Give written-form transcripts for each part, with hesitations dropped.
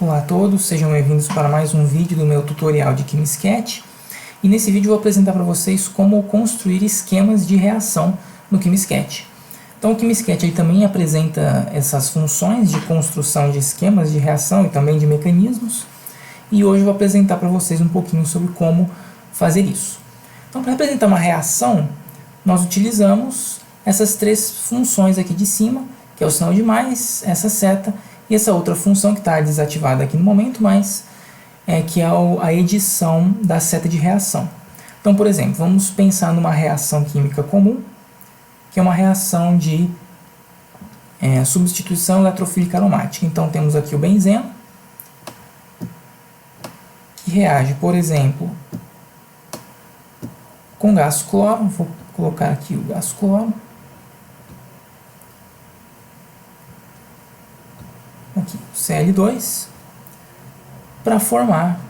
Olá a todos, sejam bem-vindos para mais um vídeo do meu tutorial de QuimiSketch. E nesse vídeo eu vou apresentar para vocês como construir esquemas de reação no QuimiSketch. Então o QuimiSketch ele também apresenta essas funções de construção de esquemas de reação e também de mecanismos. E hoje eu vou apresentar para vocês um pouquinho sobre como fazer isso. Então para representar uma reação, nós utilizamos essas três funções aqui de cima, que é o sinal de mais, essa seta, e essa outra função que está desativada aqui no momento, mas que é a edição da seta de reação. Então, por exemplo, vamos pensar numa reação química comum, que é uma reação de substituição eletrofílica aromática. Então, temos aqui o benzeno, que reage, por exemplo, com gás cloro. Vou colocar aqui o gás cloro. Aqui, Cl2, para formar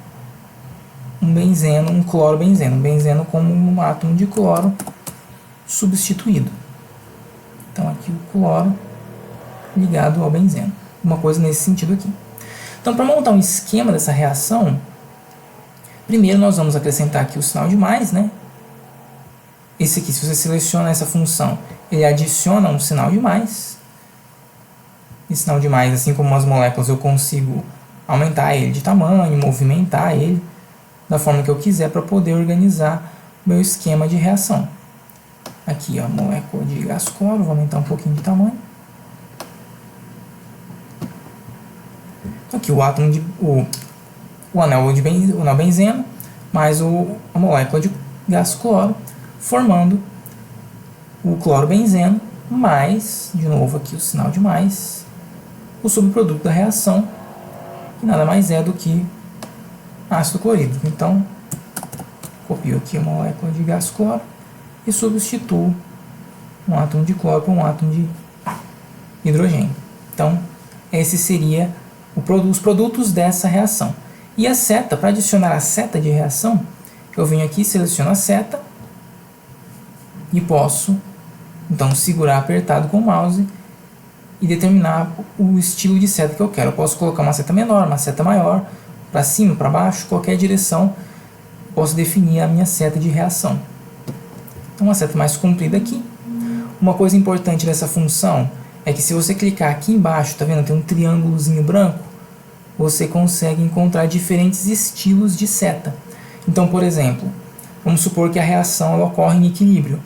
um benzeno, um clorobenzeno, um benzeno como um átomo de cloro substituído. Então aqui o cloro ligado ao benzeno, uma coisa nesse sentido aqui. Então para montar um esquema dessa reação, primeiro nós vamos acrescentar aqui o sinal de mais, né? Esse aqui, se você seleciona essa função, ele adiciona um sinal de mais. E sinal de mais, assim como as moléculas, eu consigo aumentar ele de tamanho, movimentar ele da forma que eu quiser para poder organizar o meu esquema de reação. Aqui, ó, a molécula de gás cloro, vou aumentar um pouquinho de tamanho. Aqui o átomo de o anel benzeno mais a molécula de gás cloro, formando o clorobenzeno mais, de novo aqui o sinal de mais, o subproduto da reação, que nada mais é do que ácido clorídrico. Então, copio aqui a molécula de gás cloro e substituo um átomo de cloro por um átomo de hidrogênio. Então, esse seria os produtos dessa reação. E a seta, para adicionar a seta de reação, eu venho aqui, seleciono a seta e posso, então, segurar apertado com o mouse e determinar o estilo de seta que eu quero. Eu posso colocar uma seta menor, uma seta maior, para cima, para baixo, qualquer direção, posso definir a minha seta de reação. Então, uma seta mais comprida aqui. Uma coisa importante dessa função é que se você clicar aqui embaixo, tá vendo? Tem um triângulozinho branco, você consegue encontrar diferentes estilos de seta. Então, por exemplo, vamos supor que a reação ela ocorre em equilíbrio.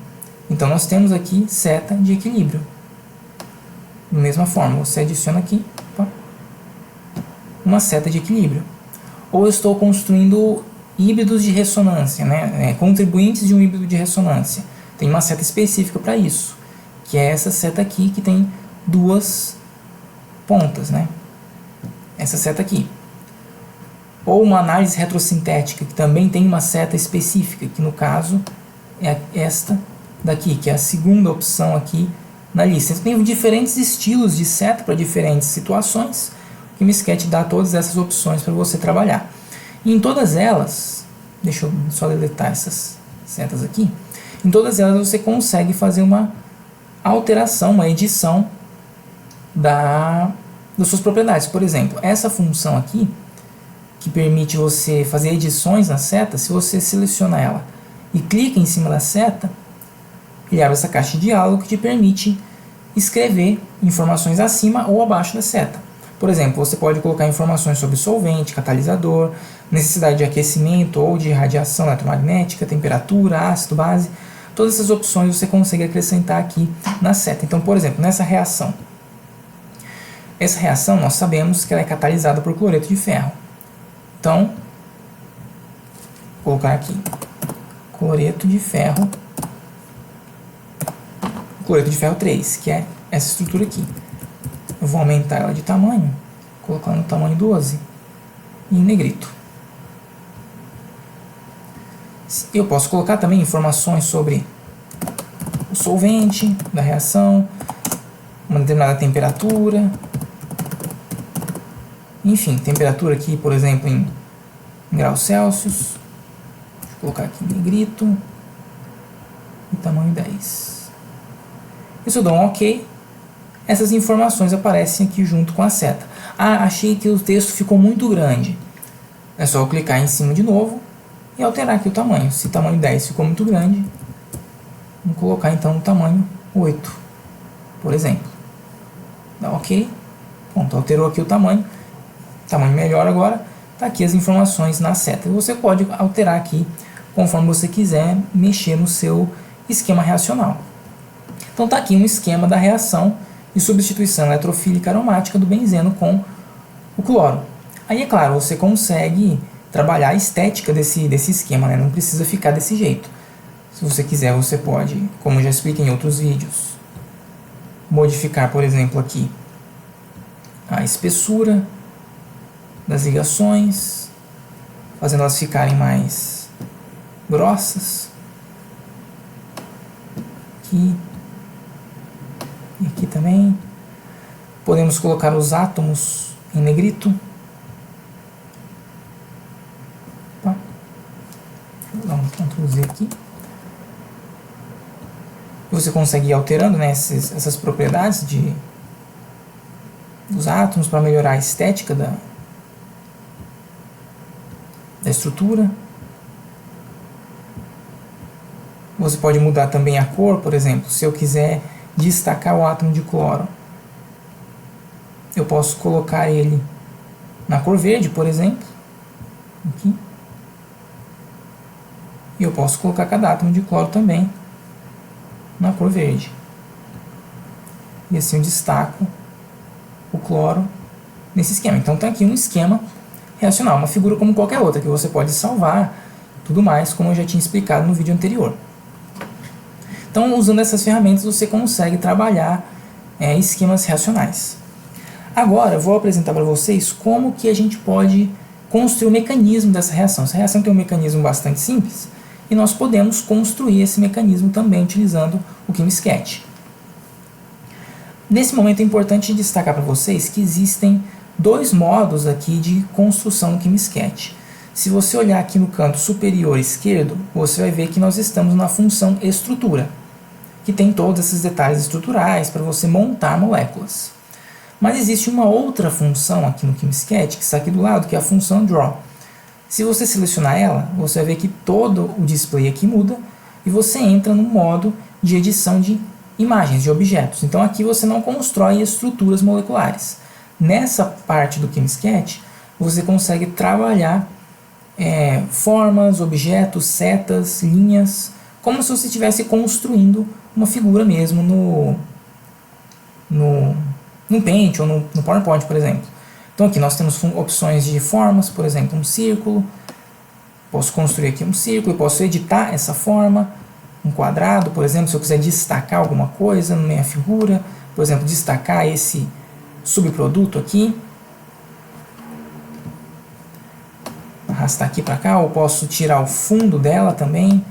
Então, nós temos aqui seta de equilíbrio. Da mesma forma, você adiciona aqui uma seta de equilíbrio. Ou eu estou construindo híbridos de ressonância, né? Contribuintes de um híbrido de ressonância. Tem uma seta específica para isso, que é essa seta aqui, que tem duas pontas, né? Essa seta aqui. Ou uma análise retrosintética, que também tem uma seta específica, que no caso é esta daqui, que é a segunda opção aqui na lista. Então, tem diferentes estilos de seta para diferentes situações. O QuimiSketch dá todas essas opções para você trabalhar. E em todas elas, deixa eu só deletar essas setas aqui. Em todas elas você consegue fazer uma alteração, uma edição das suas propriedades. Por exemplo, essa função aqui, que permite você fazer edições na seta, se você seleciona ela e clica em cima da seta, ele abre essa caixa de diálogo que te permite escrever informações acima ou abaixo da seta. Por exemplo, você pode colocar informações sobre solvente, catalisador, necessidade de aquecimento ou de radiação eletromagnética, temperatura, ácido, base. Todas essas opções você consegue acrescentar aqui na seta. Então, por exemplo, nessa reação. Essa reação nós sabemos que ela é catalisada por cloreto de ferro. Então, vou colocar aqui cloreto de ferro. Cloreto de ferro 3, que é essa estrutura aqui. Eu vou aumentar ela de tamanho, colocando no tamanho 12 e em negrito. Eu posso colocar também informações sobre o solvente da reação, uma determinada temperatura, enfim, temperatura aqui, por exemplo, em graus Celsius. Deixa eu colocar aqui em negrito e tamanho 10. E se eu dou um OK, essas informações aparecem aqui junto com a seta. Ah, achei que o texto ficou muito grande. É só eu clicar em cima de novo e alterar aqui o tamanho. Se o tamanho 10 ficou muito grande, vamos colocar então o tamanho 8, por exemplo. Dá ok? Pronto, alterou aqui o tamanho melhor agora. Está aqui as informações na seta. Você pode alterar aqui conforme você quiser mexer no seu esquema reacional. Então está aqui um esquema da reação de substituição eletrofílica aromática do benzeno com o cloro. Aí é claro, você consegue trabalhar a estética desse esquema, né? Não precisa ficar desse jeito. Se você quiser, você pode, como eu já expliquei em outros vídeos, modificar, por exemplo, aqui a espessura das ligações, fazendo elas ficarem mais grossas. Aqui e aqui também. Podemos colocar os átomos em negrito. Opa. Vou dar um Ctrl Z aqui. Você consegue ir alterando, né, essas propriedades dos átomos para melhorar a estética da estrutura. Você pode mudar também a cor, por exemplo, se eu quiser destacar o átomo de cloro. Eu posso colocar ele na cor verde, por exemplo. Aqui. E eu posso colocar cada átomo de cloro também na cor verde. E assim eu destaco o cloro nesse esquema. Então está aqui um esquema reacional, uma figura como qualquer outra, que você pode salvar, tudo mais, como eu já tinha explicado no vídeo anterior. Então, usando essas ferramentas, você consegue trabalhar esquemas reacionais. Agora, eu vou apresentar para vocês como que a gente pode construir o mecanismo dessa reação. Essa reação tem um mecanismo bastante simples, e nós podemos construir esse mecanismo também utilizando o QuimiSketch. Nesse momento é importante destacar para vocês que existem dois modos aqui de construção do QuimiSketch. Se você olhar aqui no canto superior esquerdo, você vai ver que nós estamos na função estrutura, que tem todos esses detalhes estruturais para você montar moléculas. Mas existe uma outra função aqui no QuimiSketch, que está aqui do lado, que é a função Draw. Se você selecionar ela, você vai ver que todo o display aqui muda e você entra no modo de edição de imagens, de objetos. Então aqui você não constrói estruturas moleculares. Nessa parte do QuimiSketch, você consegue trabalhar formas, objetos, setas, linhas, como se você estivesse construindo uma figura mesmo no Paint ou no PowerPoint, por exemplo. Então aqui nós temos opções de formas, por exemplo, um círculo. Posso construir aqui um círculo e posso editar essa forma. Um quadrado, por exemplo, se eu quiser destacar alguma coisa na minha figura, por exemplo, destacar esse subproduto aqui, arrastar aqui para cá, ou posso tirar o fundo dela também.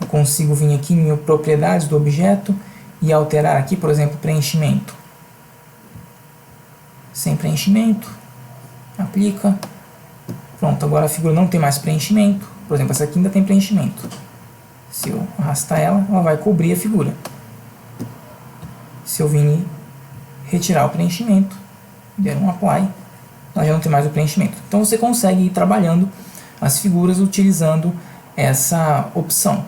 Eu consigo vir aqui em propriedades do objeto e alterar aqui, por exemplo, preenchimento. Sem preenchimento, aplica. Pronto, agora a figura não tem mais preenchimento. Por exemplo, essa aqui ainda tem preenchimento. Se eu arrastar ela, ela vai cobrir a figura. Se eu vir retirar o preenchimento, der um apply, ela já não tem mais o preenchimento. Então você consegue ir trabalhando as figuras utilizando essa opção.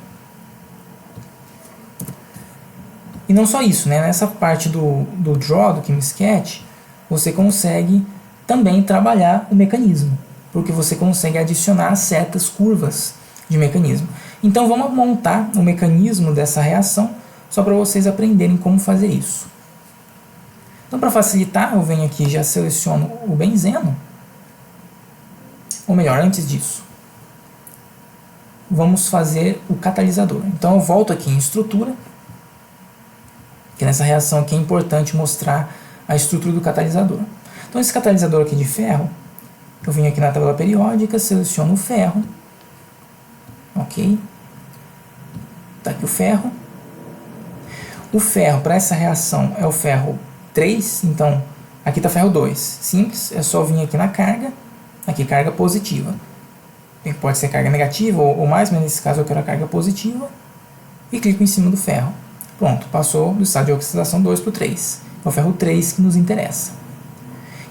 E não só isso, né? Nessa parte do Draw, do QuimiSketch, você consegue também trabalhar o mecanismo, porque você consegue adicionar setas curvas de mecanismo. Então vamos montar o mecanismo dessa reação, só para vocês aprenderem como fazer isso. Então, para facilitar, eu venho aqui e já seleciono o benzeno. Ou melhor, antes disso, vamos fazer o catalisador. Então eu volto aqui em estrutura, que nessa reação aqui é importante mostrar a estrutura do catalisador. Então esse catalisador aqui de ferro, eu venho aqui na tabela periódica, seleciono o ferro, ok? Está aqui o ferro. O ferro para essa reação é o ferro 3, então aqui está ferro 2, simples, é só vir aqui na carga, aqui carga positiva. Pode ser carga negativa ou mais, mas nesse caso eu quero a carga positiva, e clico em cima do ferro. Pronto, passou do estado de oxidação 2 para o 3. É o ferro 3 que nos interessa.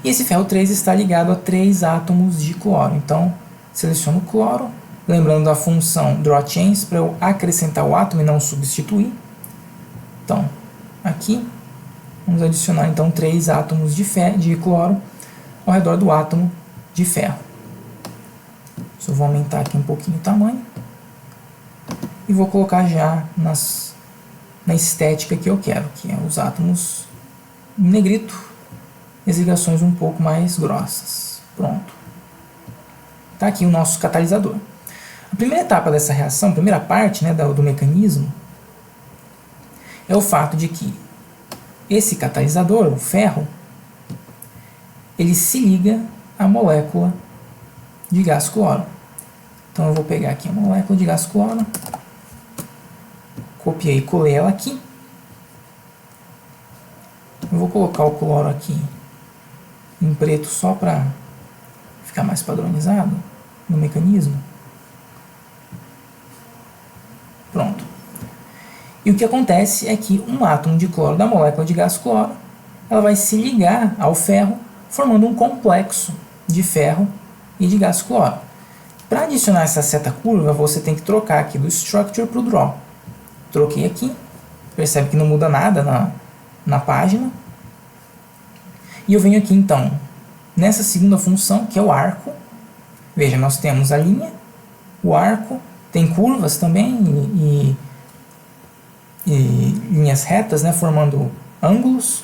E esse ferro 3 está ligado a 3 átomos de cloro. Então, seleciono o cloro, lembrando da função drawChains para eu acrescentar o átomo e não substituir. Então, aqui, vamos adicionar então 3 átomos de cloro ao redor do átomo de ferro. Só vou aumentar aqui um pouquinho o tamanho. E vou colocar já na estética que eu quero, que é os átomos em negrito e as ligações um pouco mais grossas. Pronto. Está aqui o nosso catalisador. A primeira etapa dessa reação, a primeira parte, né, do mecanismo, é o fato de que esse catalisador, o ferro, ele se liga à molécula de gás cloro. Então eu vou pegar aqui a molécula de gás cloro, copiei e colei ela aqui. Eu vou colocar o cloro aqui em preto só para ficar mais padronizado no mecanismo. Pronto. E o que acontece é que um átomo de cloro da molécula de gás cloro, ela vai se ligar ao ferro, formando um complexo de ferro e de gás cloro. Para adicionar essa seta curva, você tem que trocar aqui do Structure para o Draw. Troquei aqui, percebe que não muda nada na página. E eu venho aqui então, nessa segunda função, que é o arco. Veja, nós temos a linha, o arco, tem curvas também e linhas retas, né, formando ângulos.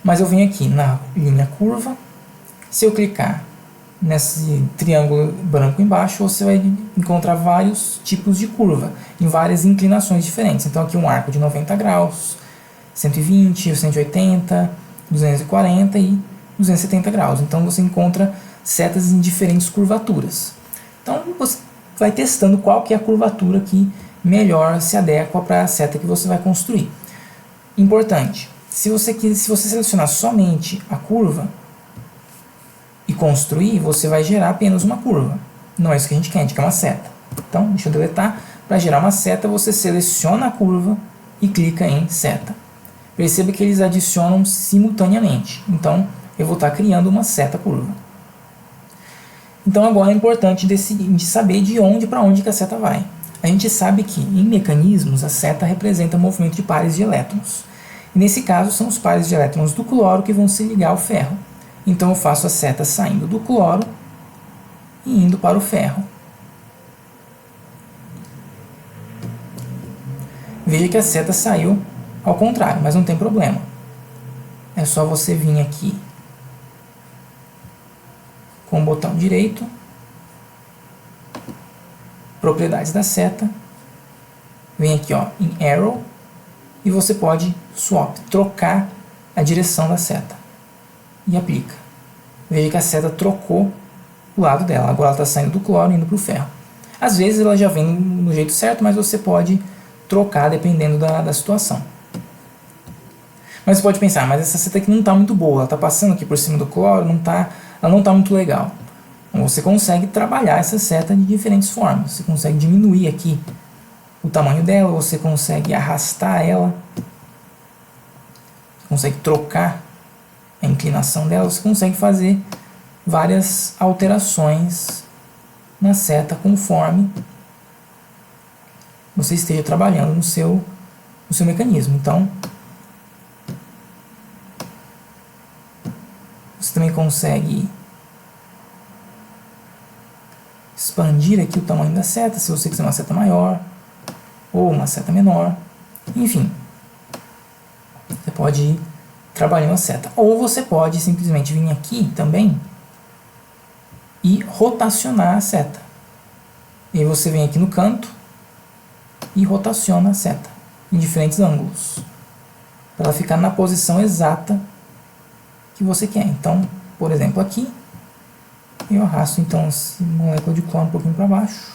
Mas eu venho aqui na linha curva. Se eu clicar nesse triângulo branco embaixo, você vai encontrar vários tipos de curva, em várias inclinações diferentes. Então aqui um arco de 90 graus, 120, 180, 240 e 270 graus. Então você encontra setas em diferentes curvaturas. Então você vai testando qual que é a curvatura que melhor se adequa para a seta que você vai construir. Importante, se você selecionar somente a curva e construir, você vai gerar apenas uma curva. Não é isso que a gente quer uma seta. Então, deixa eu deletar. Para gerar uma seta, você seleciona a curva e clica em seta. Perceba que eles adicionam simultaneamente. Então, eu vou estar criando uma seta curva. Então, agora é importante de saber de onde para onde que a seta vai. A gente sabe que, em mecanismos, a seta representa o movimento de pares de elétrons. E nesse caso, são os pares de elétrons do cloro que vão se ligar ao ferro. Então eu faço a seta saindo do cloro e indo para o ferro. Veja que a seta saiu ao contrário, mas não tem problema. É só você vir aqui com o botão direito, propriedades da seta, vem aqui ó, em Arrow, e você pode swap, trocar a direção da seta. E aplica. Veja que a seta trocou o lado dela. Agora ela está saindo do cloro e indo para o ferro. Às vezes ela já vem no jeito certo, mas você pode trocar dependendo da situação. Mas você pode pensar, mas essa seta aqui não está muito boa. Ela está passando aqui por cima do cloro, ela não está muito legal. Então você consegue trabalhar essa seta de diferentes formas. Você consegue diminuir aqui o tamanho dela, você consegue arrastar ela, você consegue trocar a inclinação dela, você consegue fazer várias alterações na seta conforme você esteja trabalhando no seu mecanismo. Então, você também consegue expandir aqui o tamanho da seta, se você quiser uma seta maior ou uma seta menor. Enfim, você pode ir trabalhando a seta. Ou você pode simplesmente vir aqui também e rotacionar a seta. E aí você vem aqui no canto e rotaciona a seta em diferentes ângulos, para ela ficar na posição exata que você quer. Então, por exemplo, aqui eu arrasto então essa molécula de cloro um pouquinho para baixo.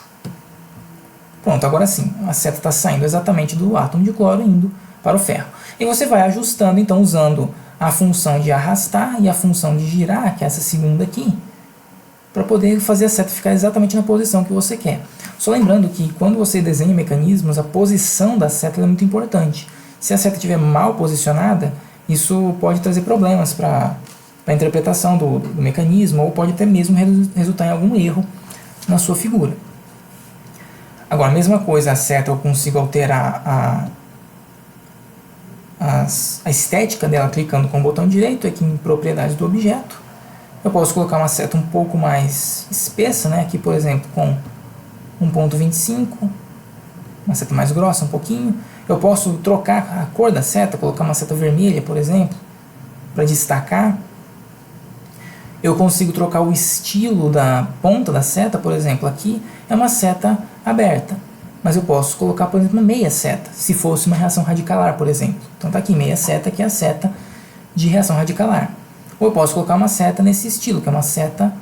Pronto, agora sim, a seta está saindo exatamente do átomo de cloro e indo para o ferro. E você vai ajustando, então, usando a função de arrastar e a função de girar, que é essa segunda aqui, para poder fazer a seta ficar exatamente na posição que você quer. Só lembrando que quando você desenha mecanismos, a posição da seta é muito importante. Se a seta estiver mal posicionada, isso pode trazer problemas para para a interpretação do mecanismo, ou pode até mesmo resultar em algum erro na sua figura. Agora, a mesma coisa, a seta eu consigo alterar a estética dela clicando com o botão direito aqui em propriedades do objeto. Eu posso colocar uma seta um pouco mais espessa, né? Aqui, por exemplo, com 1.25, uma seta mais grossa um pouquinho. Eu posso trocar a cor da seta, colocar uma seta vermelha, por exemplo, para destacar. Eu consigo trocar o estilo da ponta da seta, por exemplo, aqui é uma seta aberta, mas eu posso colocar, por exemplo, uma meia seta, se fosse uma reação radicalar, por exemplo. Então está aqui meia seta, que é a seta de reação radicalar. Ou eu posso colocar uma seta nesse estilo, que é uma seta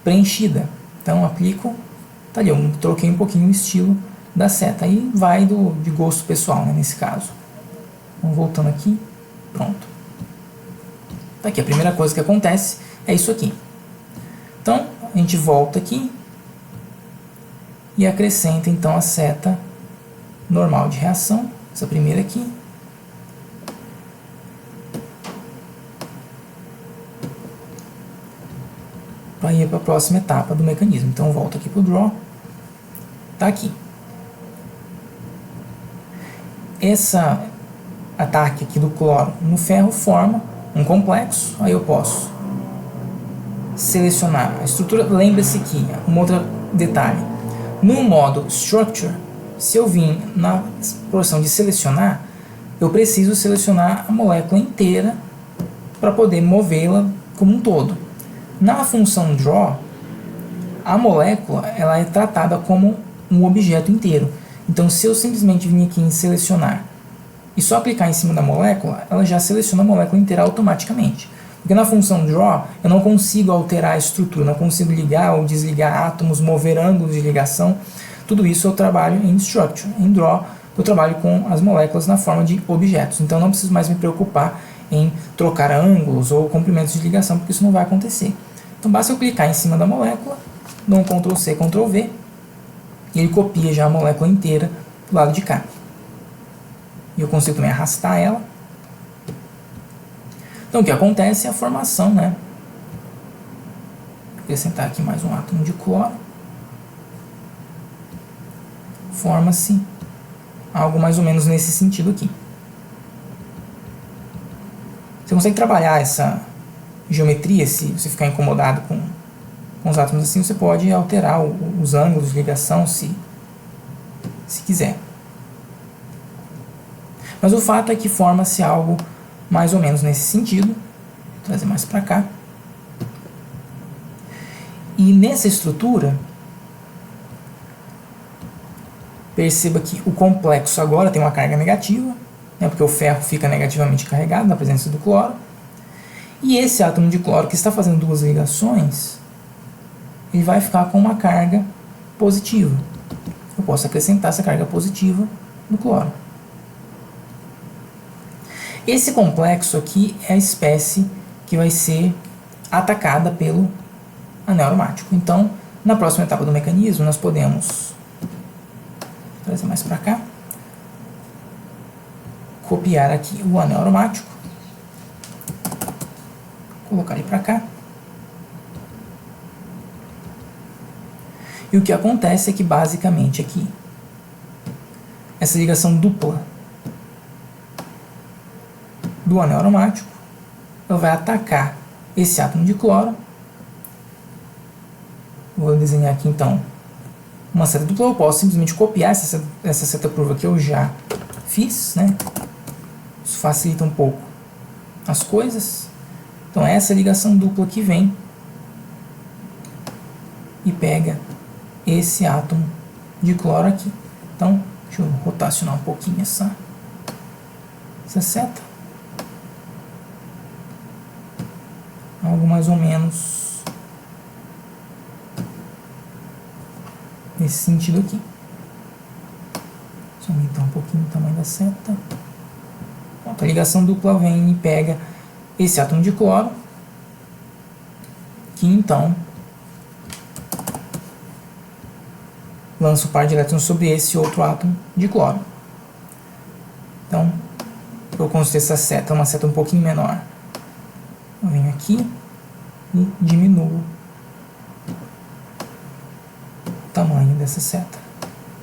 preenchida. Então aplico, tá ali, eu troquei um pouquinho o estilo da seta. Aí vai de gosto pessoal, né, nesse caso. Então, voltando aqui, pronto. Tá aqui, a primeira coisa que acontece é isso aqui. Então a gente volta aqui e acrescenta então a seta normal de reação, essa primeira aqui. Para ir para a próxima etapa do mecanismo. Então volto aqui para o Draw. Está aqui. Essa ataque aqui do cloro no ferro forma um complexo. Aí eu posso selecionar a estrutura. Lembre-se que, um outro detalhe, no modo Structure, se eu vim na porção de selecionar, eu preciso selecionar a molécula inteira para poder movê-la como um todo. Na função Draw, a molécula ela é tratada como um objeto inteiro. Então, se eu simplesmente vir aqui em selecionar e só clicar em cima da molécula, ela já seleciona a molécula inteira automaticamente. Porque na função Draw, eu não consigo alterar a estrutura, não consigo ligar ou desligar átomos, mover ângulos de ligação. Tudo isso eu trabalho em Structure. Em Draw, eu trabalho com as moléculas na forma de objetos. Então, não preciso mais me preocupar em trocar ângulos ou comprimentos de ligação, porque isso não vai acontecer. Então, basta eu clicar em cima da molécula, dou um Ctrl C, Ctrl V, e ele copia já a molécula inteira do lado de cá. E eu consigo também arrastar ela. Então, o que acontece é a formação, né? Vou acrescentar aqui mais um átomo de cloro. Forma-se algo mais ou menos nesse sentido aqui. Você consegue trabalhar essa geometria, se você ficar incomodado com os átomos assim, você pode alterar os ângulos de ligação se quiser. Mas o fato é que forma-se algo mais ou menos nesse sentido. Vou trazer mais para cá. E nessa estrutura, perceba que o complexo agora tem uma carga negativa, né, porque o ferro fica negativamente carregado na presença do cloro. E esse átomo de cloro que está fazendo duas ligações, ele vai ficar com uma carga positiva. Eu posso acrescentar essa carga positiva no cloro. Esse complexo aqui é a espécie que vai ser atacada pelo anel aromático. Então, na próxima etapa do mecanismo, nós podemos trazer mais para cá, copiar aqui o anel aromático, colocar ele para cá. E o que acontece é que basicamente aqui, essa ligação dupla do anel aromático, ela vai atacar esse átomo de cloro. Vou desenhar aqui então uma seta dupla. Eu posso simplesmente copiar essa seta curva que eu já fiz, né? Isso facilita um pouco as coisas. Então essa ligação dupla que vem e pega esse átomo de cloro aqui. Então, deixa eu rotacionar um pouquinho essa seta. Algo mais ou menos nesse sentido aqui. Deixa eu aumentar um pouquinho o tamanho da seta. Pronto, a ligação dupla vem e pega esse átomo de cloro, que então lança o par de elétrons sobre esse outro átomo de cloro. Então, eu construir essa seta, uma seta um pouquinho menor, Eu venho aqui e diminuo o tamanho dessa seta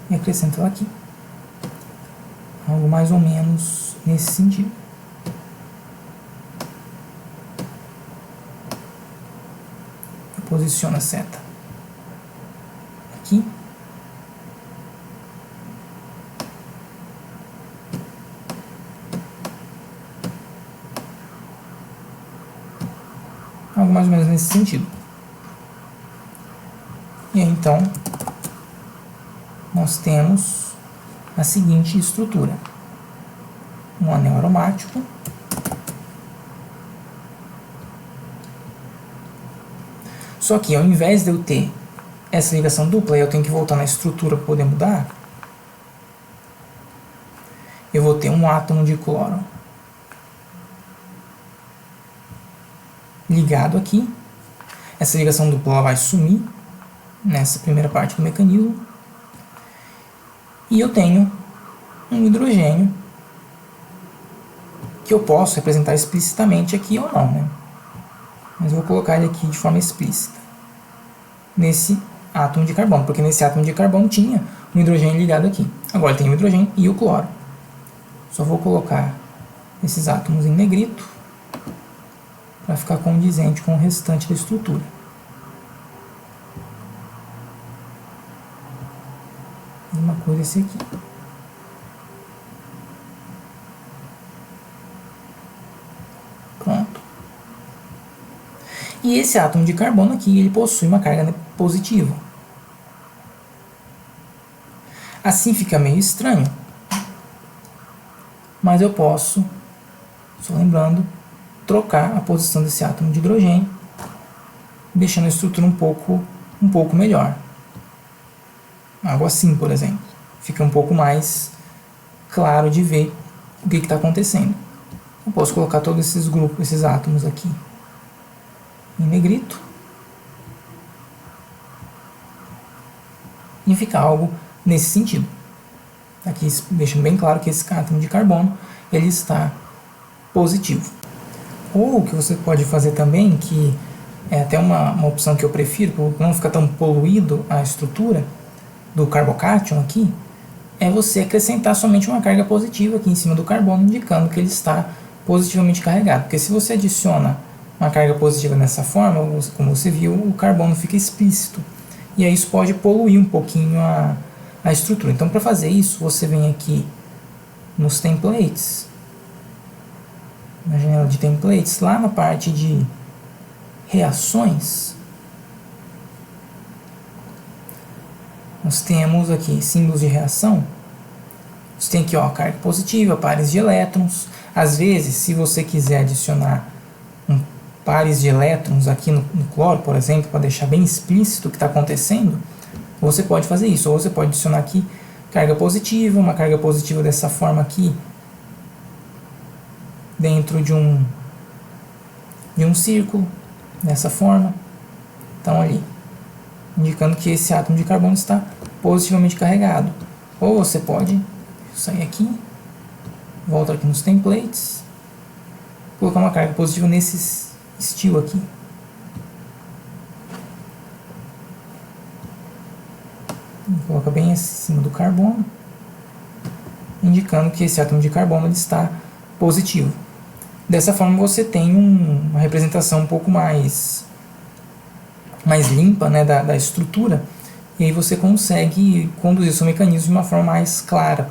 e acrescento ela aqui. Algo mais ou menos nesse sentido. Eu posiciono a seta aqui. Algo mais ou menos nesse sentido. E aí, então, nós temos a seguinte estrutura: um anel aromático, só que ao invés de eu ter essa ligação dupla e eu tenho que voltar na estrutura para poder mudar, eu vou ter um átomo de cloro ligado aqui. Essa ligação dupla ela vai sumir nessa primeira parte do mecanismo. E eu tenho um hidrogênio que eu posso representar explicitamente aqui ou não, né? Mas eu vou colocar ele aqui de forma explícita nesse átomo de carbono, porque nesse átomo de carbono tinha um hidrogênio ligado aqui. Agora tem o hidrogênio e o cloro. Só vou colocar esses átomos em negrito para ficar condizente com o restante da estrutura. Mesma coisa esse aqui. Pronto. E esse átomo de carbono aqui, ele possui uma carga positiva. Assim fica meio estranho, mas eu posso, só lembrando, trocar a posição desse átomo de hidrogênio, deixando a estrutura um pouco melhor. Algo assim, por exemplo. Fica um pouco mais claro de ver o que está acontecendo. Eu posso colocar todos esses grupos, esses átomos aqui em negrito e ficar algo nesse sentido. Aqui deixando bem claro que esse átomo de carbono ele está positivo. Ou o que você pode fazer também, que é até uma opção que eu prefiro, para não ficar tão poluído a estrutura do carbocátion aqui, é você acrescentar somente uma carga positiva aqui em cima do carbono, indicando que ele está positivamente carregado. Porque se você adiciona uma carga positiva dessa forma, como você viu, o carbono fica explícito. E aí isso pode poluir um pouquinho a estrutura. Então, para fazer isso, você vem aqui nos templates, na janela de templates, lá na parte de reações, nós temos aqui símbolos de reação. Você tem aqui, ó, carga positiva, pares de elétrons. Às vezes, se você quiser adicionar pares de elétrons aqui no cloro, por exemplo, para deixar bem explícito o que está acontecendo, você pode fazer isso. Ou você pode adicionar aqui carga positiva, uma carga positiva dessa forma aqui, dentro de um círculo, dessa forma. Então, ali, indicando que esse átomo de carbono está positivamente carregado. Ou você pode sair aqui, volta aqui nos templates, colocar uma carga positiva nesse estilo aqui. Coloca bem em cima do carbono, indicando que esse átomo de carbono ele está positivo. Dessa forma você tem uma representação um pouco mais limpa, né, da estrutura, e aí você consegue conduzir o seu mecanismo de uma forma mais clara,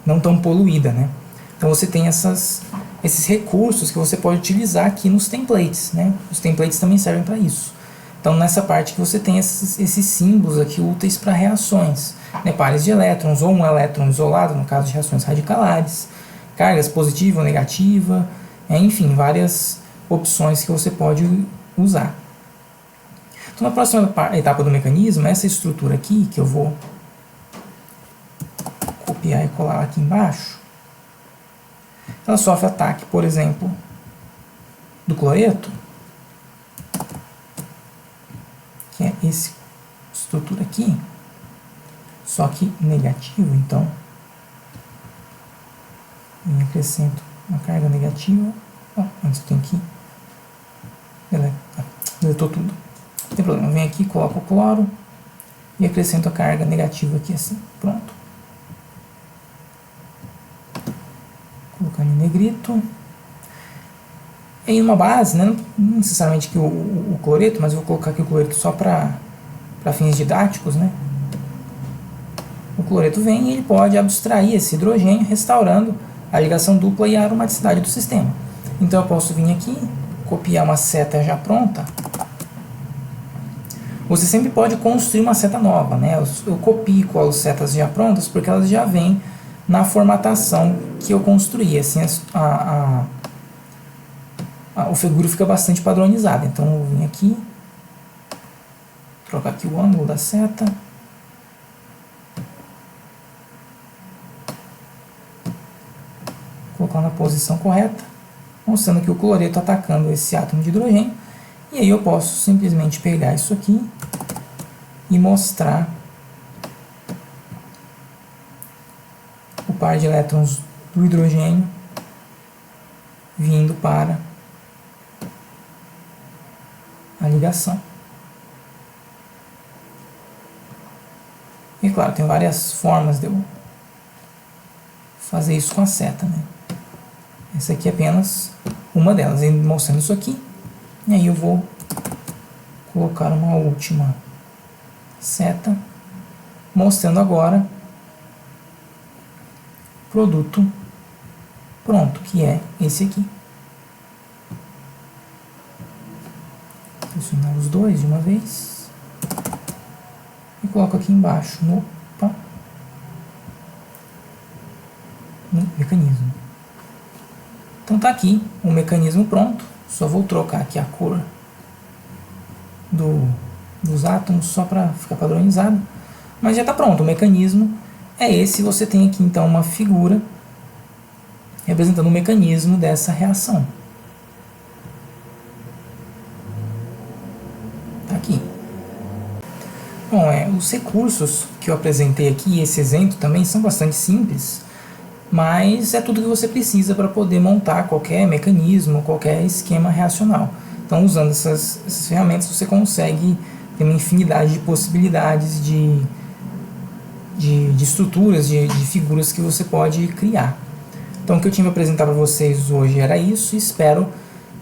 não tão poluída, né? Então você tem esses recursos que você pode utilizar aqui nos templates, né? Os templates também servem para isso. Então nessa parte que você tem esses símbolos aqui úteis para reações, né? Pares de elétrons ou um elétron isolado, no caso de reações radicalares, cargas positiva ou negativa, enfim, várias opções que você pode usar. Então, na próxima etapa do mecanismo, essa estrutura aqui, que eu vou copiar e colar aqui embaixo, ela sofre ataque, por exemplo, do cloreto, que é essa estrutura aqui, só que negativo. Então, eu acrescento uma carga negativa. Antes eu tenho que Deletou tudo. Não tem problema. Vem aqui, coloco o cloro e acrescento a carga negativa aqui assim. Pronto. Colocando em negrito. Em uma base, né, não necessariamente aqui o cloreto, mas eu vou colocar aqui o cloreto só para fins didáticos, né? O cloreto vem e ele pode abstrair esse hidrogênio, restaurando a ligação dupla e a aromaticidade do sistema. Então eu posso vir aqui, copiar uma seta já pronta. Você sempre pode construir uma seta nova, né? Eu copio e colo setas já prontas porque elas já vêm na formatação que eu construí. Assim o figuro fica bastante padronizado. Então eu vim aqui, trocar aqui o ângulo da seta. Colocar na posição correta, mostrando aqui o cloreto atacando esse átomo de hidrogênio. E aí eu posso simplesmente pegar isso aqui e mostrar o par de elétrons do hidrogênio vindo para a ligação. E claro, tem várias formas de eu fazer isso com a seta, né? Essa aqui é apenas uma delas, mostrando isso aqui. E aí eu vou colocar uma última seta, mostrando agora o produto pronto, que é esse aqui. Pressionar os dois de uma vez e coloco aqui embaixo no mecanismo. Então tá aqui o mecanismo pronto. Só vou trocar aqui a cor dos átomos só para ficar padronizado. Mas já está pronto, o mecanismo é esse. Você tem aqui então uma figura representando o mecanismo dessa reação. Tá aqui. Bom, os recursos que eu apresentei aqui, esse exemplo também, são bastante simples, mas é tudo que você precisa para poder montar qualquer mecanismo, qualquer esquema reacional. Então, usando essas ferramentas, você consegue ter uma infinidade de possibilidades de estruturas, de figuras que você pode criar. Então, o que eu tinha para apresentar para vocês hoje era isso, e espero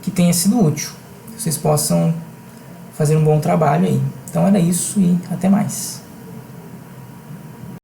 que tenha sido útil. Que vocês possam fazer um bom trabalho aí. Então, era isso e até mais.